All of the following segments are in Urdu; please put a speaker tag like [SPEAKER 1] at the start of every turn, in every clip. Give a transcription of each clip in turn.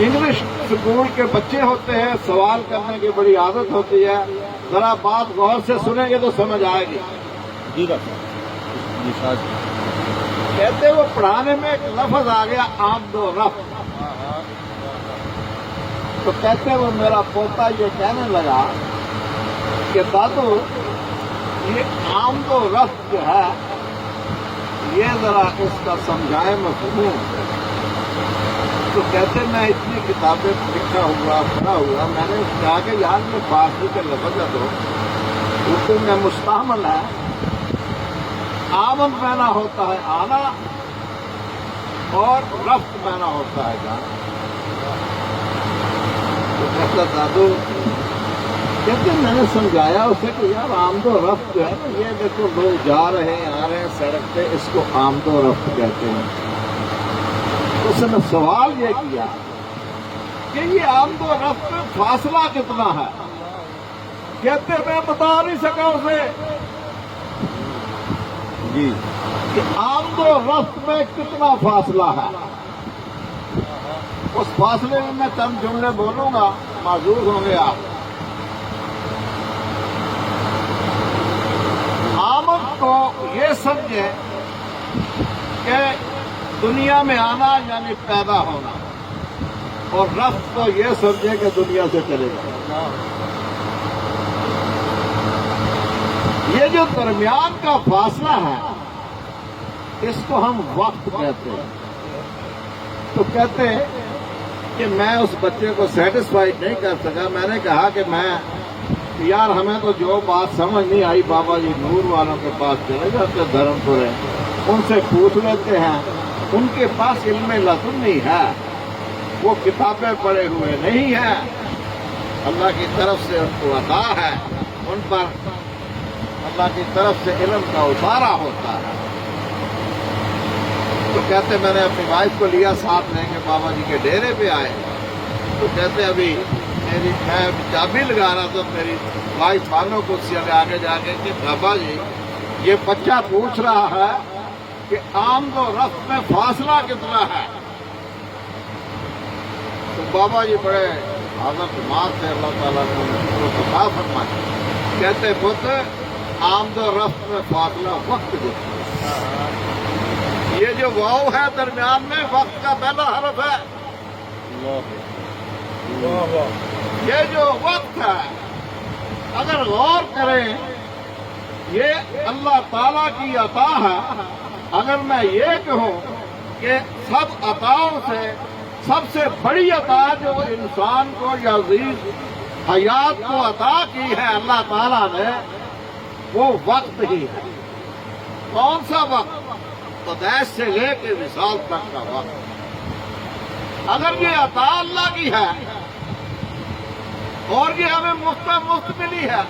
[SPEAKER 1] انگلش اسکول کے بچے ہوتے ہیں، سوال کرنے کی بڑی عادت ہوتی ہے، ذرا بات غور سے سنیں گے تو سمجھ آئے گی۔
[SPEAKER 2] جی ڈاکٹر
[SPEAKER 1] کہتے وہ پڑھانے میں ایک لفظ آ گیا آمد و رفت، تو کہتے وہ میرا پوتا یہ کہنے لگا کہ دادو یہ آمد و رفت جو ہے یہ ذرا اس کا سمجھائے مفہوم۔ تو کہتے میں اتنی کتابیں لکھا ہوا پڑھا ہوا، میں نے کہا کہ یار یہ فارسی کے لفظ ہے تو اردو میں مستعمل ہے، آمد معنی ہوتا ہے آنا اور رفت معنی ہوتا ہے جانا۔ تو کہتا دادو، کہتے میں نے سمجھایا اسے کہ یار آمد و رفت جو ہے نا یہ دیکھو لوگ جا رہے ہیں آ رہے ہیں سڑک پہ، اس کو آمد و رفت کہتے ہیں۔ اس نے سوال یہ کیا کہ یہ آمد و رفت میں فاصلہ کتنا ہے؟ کہتے میں بتا نہیں سکا اسے
[SPEAKER 2] جی
[SPEAKER 1] کہ آمد و رفت میں کتنا فاصلہ ہے۔ اس فاصلے میں چند جملے بولوں گا، معذور ہوں گے آپ۔ آمد کو یہ سمجھیں کہ دنیا میں آنا یعنی پیدا ہونا، اور رفت کو یہ سمجھیں کہ دنیا سے چلے جانا۔ یہ جو درمیان کا فاصلہ ہے اس کو ہم وقت کہتے ہیں۔ تو کہتے ہیں کہ میں اس بچے کو سیٹسفائی نہیں کر سکا، میں نے کہا کہ یار ہمیں تو جو بات سمجھ نہیں آئی بابا جی نور والوں کے پاس چلے جاتے دھرم پورے، ان سے پوچھ لیتے ہیں، ان کے پاس علم لدنی ہے، وہ کتابیں پڑھے ہوئے نہیں ہیں، اللہ کی طرف سے ان کو عطا ہے، ان پر اللہ کی طرف سے علم کا اتارا ہوتا ہے۔ تو کہتے میں نے اپنی وائف کو لیا ساتھ لیں گے بابا جی کے ڈیرے پہ آئے، تو کہتے ابھی میں چابی لگا رہا تو میری وائف والوں کو آگے جا کے کہ بابا جی یہ بچہ پوچھ رہا ہے کہ آمد و رفت میں فاصلہ کتنا ہے۔ تو بابا جی بڑے حضرت دماغ سے اللہ تعالیٰ نے ان کو عطا فرمایا، کہتے پتر آمد و رفت میں فاصلہ وقت جتنا ہے، یہ جو واو ہے درمیان میں وقت کا پہلا حرف ہے، یہ جو وقت ہے اگر غور کریں یہ اللہ تعالیٰ کی عطا ہے۔ اگر میں یہ کہوں کہ سب عطاؤں سے سب سے بڑی عطا جو انسان کو یا عزیز حیات کو عطا کی ہے اللہ تعالیٰ نے، وہ وقت ہی ہے۔ کون سا وقت؟ پیدائش سے لے کے وصال تک کا وقت۔ اگر یہ عطا اللہ کی ہے اور یہ ہمیں مفت ملی ہے،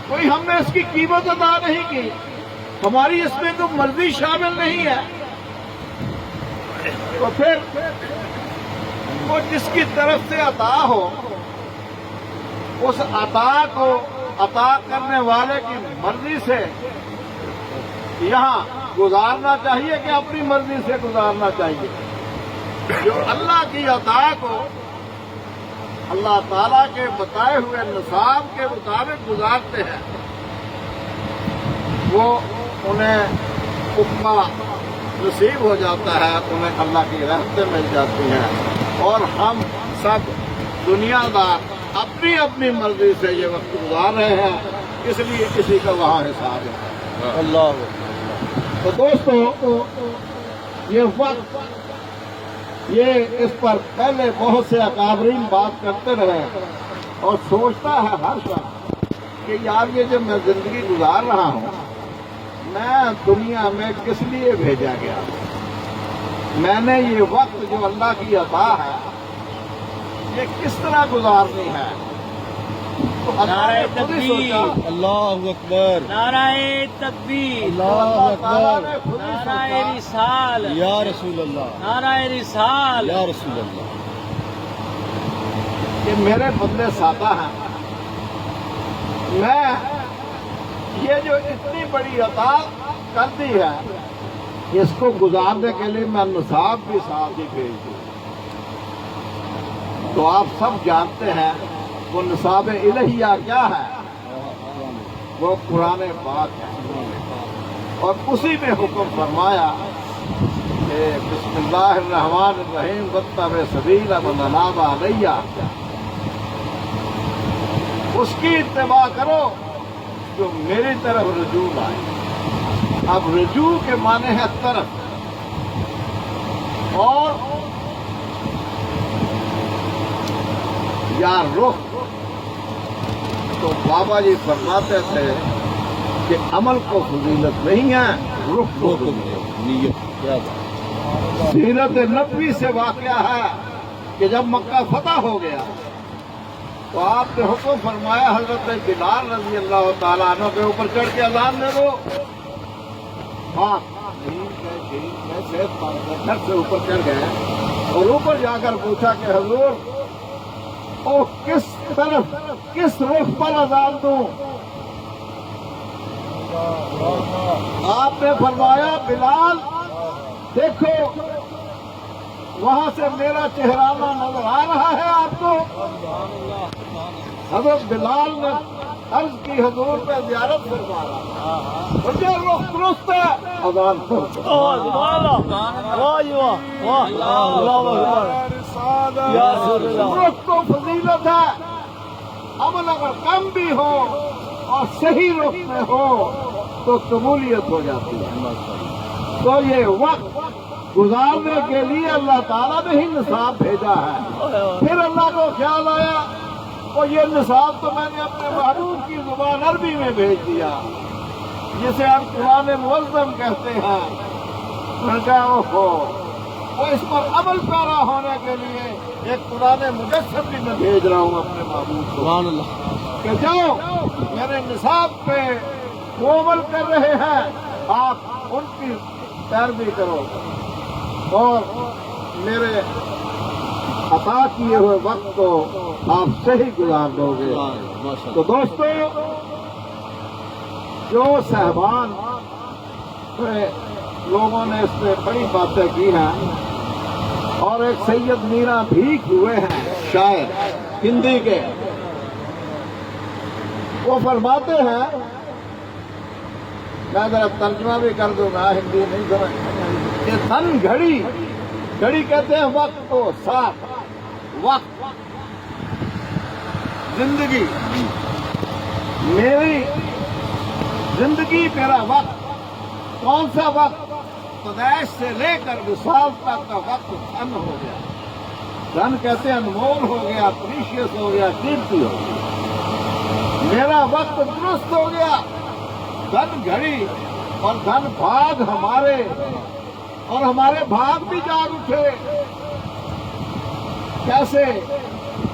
[SPEAKER 1] کوئی ہم نے اس کی قیمت ادا نہیں کی، ہماری اس میں تو مرضی شامل نہیں ہے، تو پھر وہ جس کی طرف سے عطا ہو اس عطا کو عطا کرنے والے کی مرضی سے یہاں گزارنا چاہیے کہ اپنی مرضی سے گزارنا چاہیے۔ جو اللہ کی عطا کو اللہ تعالیٰ کے بتائے ہوئے نصاب کے مطابق گزارتے ہیں وہ انہیں حکمہ نصیب ہو جاتا ہے، انہیں اللہ کی رحمتیں مل جاتی ہیں، اور ہم سب دنیا دار اپنی اپنی مرضی سے یہ وقت گزار رہے ہیں، اس لیے کسی کا وہاں حساب ہے۔
[SPEAKER 2] اللہ
[SPEAKER 1] تو دوستو یہ وقت یہ اس پر پہلے بہت سے اکابرین بات کرتے رہے اور سوچتا ہے ہر شخص کہ یار یہ جو میں زندگی گزار رہا ہوں میں دنیا میں کس لیے بھیجا گیا، میں نے یہ وقت جو اللہ کی عطا ہے یہ کس طرح گزارنی ہے۔ تو
[SPEAKER 3] نعرہ تکبیر،
[SPEAKER 2] اللہ اکبر،
[SPEAKER 3] نعرہ تکبیر،
[SPEAKER 2] اللہ اکبر،
[SPEAKER 3] نعرہ رسال،
[SPEAKER 2] یا رسول اللہ،
[SPEAKER 3] نعرہ رسال،
[SPEAKER 2] یا رسول اللہ۔
[SPEAKER 1] کہ میرے بندے سادہ ہیں، میں یہ جو اتنی بڑی عطا کر دی ہے اس کو گزارنے کے لیے میں نصاب بھی ساتھ ہی بھیج دوں۔ تو آپ سب جانتے ہیں وہ نصاب الہیہ کیا ہے؟ وہ قرآن پاک ہے، اور اسی میں حکم فرمایا کہ بسم اللہ الرحمن الرحیم واتبع سبیل من اناب الیہ، اس کی اتباع کرو جو میری طرف رجوع لائے۔ اب رجوع کے معنی ہے طرف، اور یا رخ۔ تو بابا جی فرماتے تھے کہ عمل کو فضیلت نہیں ہے، رخ کو
[SPEAKER 2] نیت کیا بات۔
[SPEAKER 1] سیرت نبوی سے واقعہ ہے کہ جب مکہ فتح ہو گیا تو آپ نے حکم فرمایا حضرت بلال رضی اللہ تعالیٰ عنہ کے اوپر چڑھ کے اذان دے دو۔ ہاں گھر سے اوپر چڑھ گئے اور اوپر جا کر پوچھا کہ حضور او کس طرف کس رخ پر اذان دوں؟ آپ نے فرمایا بلال دیکھو وہاں سے میرا چہرانہ نظر آ رہا ہے آپ کو؟ حضرت بلال نے عرض کی حضور پہ زیارت فرما رہا مجھے رخ درست ہے، اذان رخ کو فضیلت ہے، عمل اگر کم بھی ہو اور صحیح رخ میں ہو تو قبولیت ہو جاتی ہے۔ تو یہ وقت گزارنے کے لیے اللہ تعالیٰ نے ہی نصاب بھیجا ہے۔ پھر اللہ کو خیال آیا اور یہ نصاب تو میں نے اپنے محبوب کی زبان عربی میں بھیج دیا جسے ہم قرآن معظم کہتے ہیں۔ میں نے کہا اوہو، وہ اس پر عمل پیرا ہونے کے لیے ایک قرآن مجسم بھی میں بھیج رہا ہوں اپنے محبوب کو
[SPEAKER 2] سبحان اللہ۔
[SPEAKER 1] کہ جاؤ میرے نصاب پہ وہ عمل کر رہے ہیں، آپ ان کی پیروی کرو اور میرے عطا کیے ہوئے وقت کو آپ صحیح گزار دو گے۔ تو دوستو، جو صاحبان لوگوں نے اس میں بڑی باتیں کی ہیں، اور ایک سید میرا بھیک ہوئے ہیں شاعر ہندی کے، وہ فرماتے ہیں، میں ذرا ترجمہ بھی کر دوں گا، ہندی نہیں سمجھ، کہ دن گھڑی، گھڑی کہتے ہیں وقت کو، ساتھ وقت، زندگی، میری زندگی میرا وقت، کون سا وقت؟ پیدائش سے لے کر وصال تک کا وقت دھن ہو گیا۔ دھن کہتے ہیں انمول ہو گیا، پریشیس ہو گیا، قیمتی ہو گیا۔ میرا وقت درست ہو گیا، دھن گھڑی اور دھن بھاگ ہمارے، اور ہمارے بھاگ بھی جاگ اٹھے۔ کیسے؟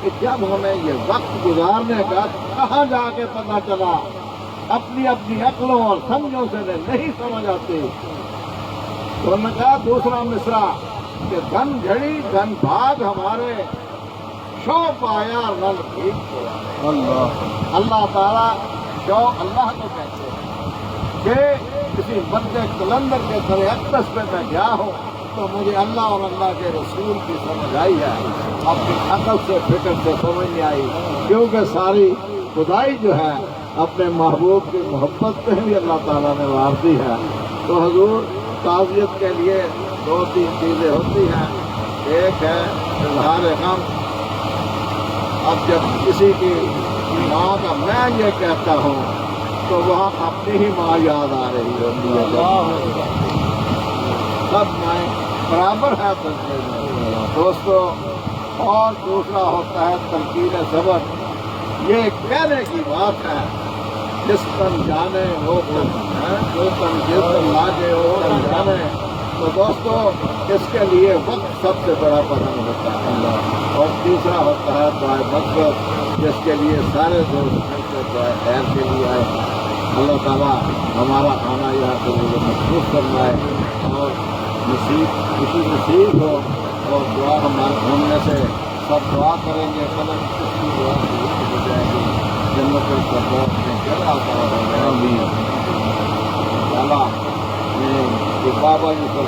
[SPEAKER 1] کہ جب ہمیں یہ وقت گزارنے کا کہاں جا کے پتہ چلا، اپنی اپنی عقلوں اور سمجھوں سے نہیں سمجھ آتے۔ تو انہوں نے کہا دوسرا مصرع کہ دھن گھڑی دھن بھاگ ہمارے، شو پایا نل ٹھیک ہوا۔ اللہ تعالیٰ شو اللہ کو کہتے ہیں کہ کسی بندے کلندر کے سر اقدس پہ میں گیا ہوں تو مجھے اللہ اور اللہ کے رسول کی سمجھ آئی ہے، اپنی عقل سے فکر سے سمجھ نہیں آئی، کیونکہ ساری خدائی جو ہے اپنے محبوب کی محبت پہ بھی اللہ تعالیٰ نے وار دی ہے۔ تو حضور تعزیت کے لیے دو تین چیزیں ہوتی ہیں، ایک ہے اظہار غم۔ اب جب کسی کی ماں کا میں یہ کہتا ہوں تو وہاں اپنی ہی ماں یاد آ رہی ہوتی ہے، سب مائیں برابر ہے دوستو۔ اور دوسرا ہوتا ہے تلقین صبر، یہ کہنے کی بات ہے، جس تن جانے وہ تن ہے، جو تن جس تن لاگے وہ تن جانے۔ تو دوستو، اس کے لیے وقت سب سے بڑا پسند ہوتا ہے۔ اور تیسرا ہوتا ہے دعائے مغفرت، جس کے لیے سارے دوست مل کے دعائے خیر کے لیے آئے۔ اللہ تعالیٰ ہمارا آنا یہاں سے محفوظ فرمائے اور خوشی نصیب ہو، اور دعا ہم میں سے سب دعا کریں گے، قلم کس کی دعا ہو جائے گی، جنت الفردوس میں چلا آتا ہے۔ اللہ یہ بابا جی کو